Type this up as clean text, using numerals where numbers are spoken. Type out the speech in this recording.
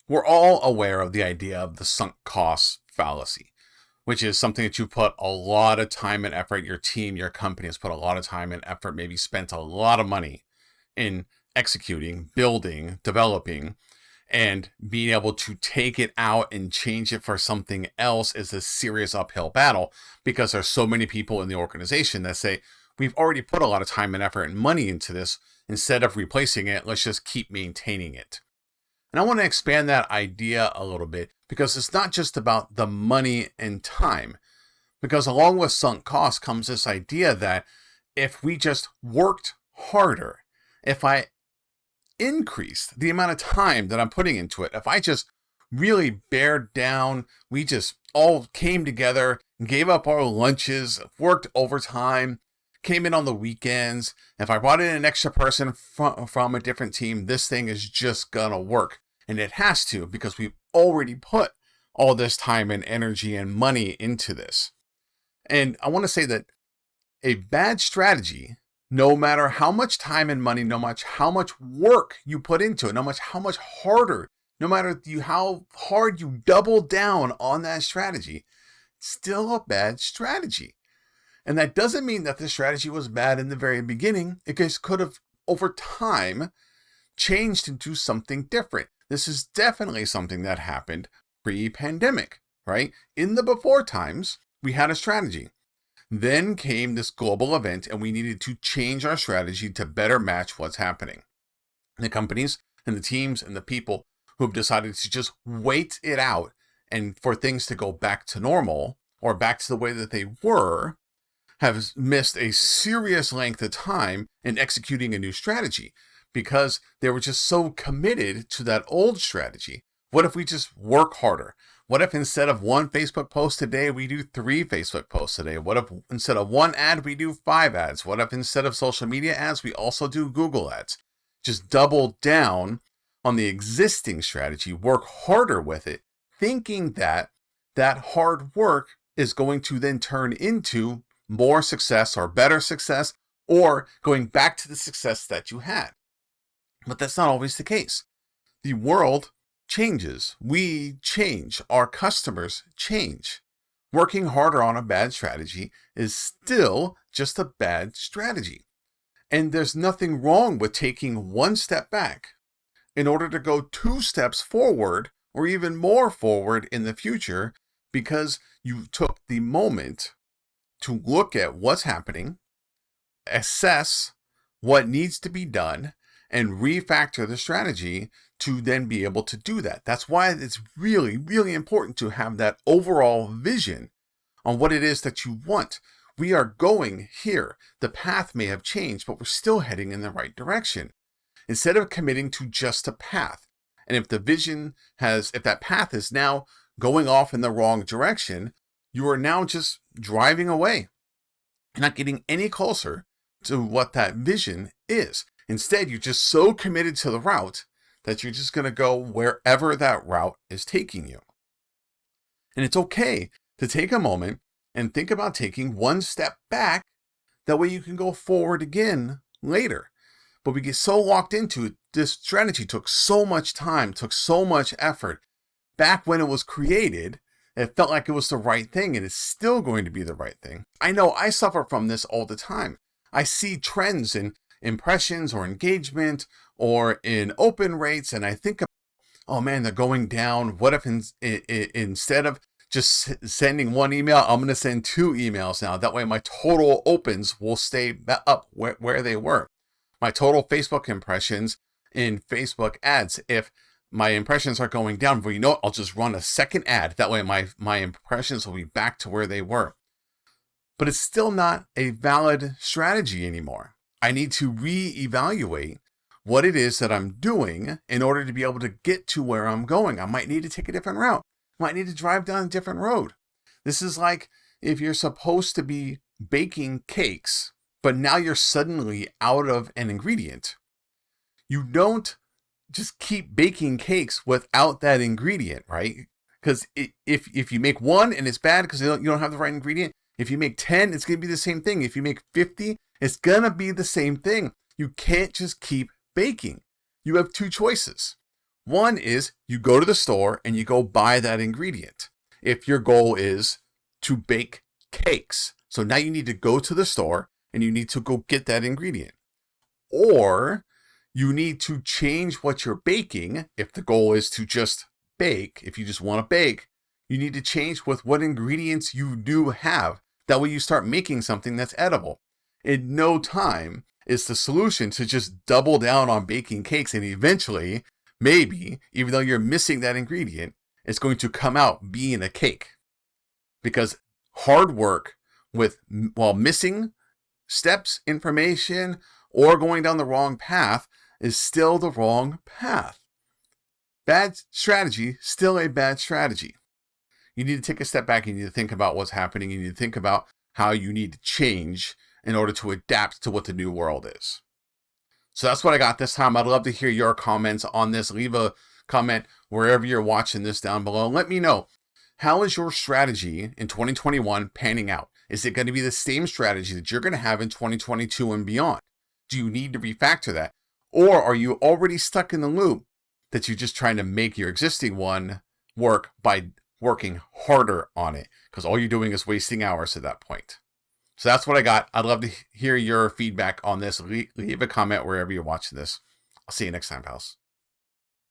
We're all aware of the idea of the sunk cost fallacy, which is something that you put a lot of time and effort, your team, your company has put a lot of time and effort, maybe spent a lot of money in executing, building, developing, and being able to take it out and change it for something else is a serious uphill battle because there's so many people in the organization that say, we've already put a lot of time and effort and money into this. Instead of replacing it, let's just keep maintaining it. And I want to expand that idea a little bit because it's not just about the money and time. Because along with sunk costs comes this idea that if we just worked harder, if I increased the amount of time that I'm putting into it, if I just really bared down, we just all came together, gave up our lunches, worked overtime, came in on the weekends. If I brought in an extra person from a different team, this thing is just gonna work. And it has to because we've already put all this time and energy and money into this. And I want to say that a bad strategy, no matter how much time and money, no matter how much work you put into it, no matter how much harder, no matter how hard you double down on that strategy, it's still a bad strategy. And that doesn't mean that the strategy was bad in the very beginning. It just could have, over time, changed into something different. This is definitely something that happened pre-pandemic, right? In the before times, we had a strategy. Then came this global event and we needed to change our strategy to better match what's happening. The companies and the teams and the people who have decided to just wait it out and for things to go back to normal or back to the way that they were have missed a serious length of time in executing a new strategy because they were just so committed to that old strategy. What if we just work harder? What if instead of one Facebook post a day, we do 3 Facebook posts a day? What if instead of one ad, we do 5 ads? What if instead of social media ads, we also do Google ads? Just double down on the existing strategy, work harder with it, thinking that that hard work is going to then turn into more success or better success or going back to the success that you had. But that's not always the case. The world changes. We change. Our customers change. Working harder on a bad strategy is still just a bad strategy. And there's nothing wrong with taking one step back in order to go 2 steps forward or even more forward in the future because you took the moment to look at what's happening, assess what needs to be done, and refactor the strategy to then be able to do that. That's why it's really, really important to have that overall vision on what it is that you want. We are going here. The path may have changed, but we're still heading in the right direction. Instead of committing to just a path, and if that path is now going off in the wrong direction, you are now just driving away. You're not getting any closer to what that vision is. Instead, you're just so committed to the route that you're just going to go wherever that route is taking you. And it's okay to take a moment and think about taking one step back. That way you can go forward again later. But we get so locked into it. This strategy took so much time, took so much effort. Back when it was created, it felt like it was the right thing, and it's still going to be the right thing. I know I suffer from this all the time. I see trends in impressions or engagement or in open rates, and I think, oh man, they're going down. What if instead of just sending one email, I'm going to send 2 emails now. That way my total opens will stay up where they were. My total Facebook impressions in Facebook ads, if my impressions are going down, well, you know what? I'll just run a second ad. That way my impressions will be back to where they were. But it's still not a valid strategy anymore. I need to reevaluate what it is that I'm doing in order to be able to get to where I'm going. I might need to take a different route. I might need to drive down a different road. This is like if you're supposed to be baking cakes, but now you're suddenly out of an ingredient. You don't just keep baking cakes without that ingredient, right? Because if you make one and it's bad because you don't have the right ingredient, if you make 10, it's going to be the same thing. If you make 50, it's going to be the same thing. You can't just keep baking. You have 2 choices. One is you go to the store and you go buy that ingredient. If your goal is to bake cakes, so now you need to go to the store and you need to go get that ingredient. Or you need to change what you're baking. If the goal is to just bake, if you just want to bake, you need to change with what ingredients you do have. That way you start making something that's edible. In no time is the solution to just double down on baking cakes, and eventually, maybe, even though you're missing that ingredient, it's going to come out being a cake. Because hard work while missing steps, information, or going down the wrong path is still the wrong path. Bad strategy, still a bad strategy. You need to take a step back. You need to think about what's happening. You need to think about how you need to change in order to adapt to what the new world is. So that's what I got this time. I'd love to hear your comments on this. Leave a comment wherever you're watching this down below. Let me know, how is your strategy in 2021 panning out? Is it going to be the same strategy that you're going to have in 2022 and beyond? Do you need to refactor that? Or are you already stuck in the loop that you're just trying to make your existing one work by working harder on it? Because all you're doing is wasting hours at that point. So that's what I got. I'd love to hear your feedback on this. Leave a comment wherever you're watching this. I'll see you next time, pals.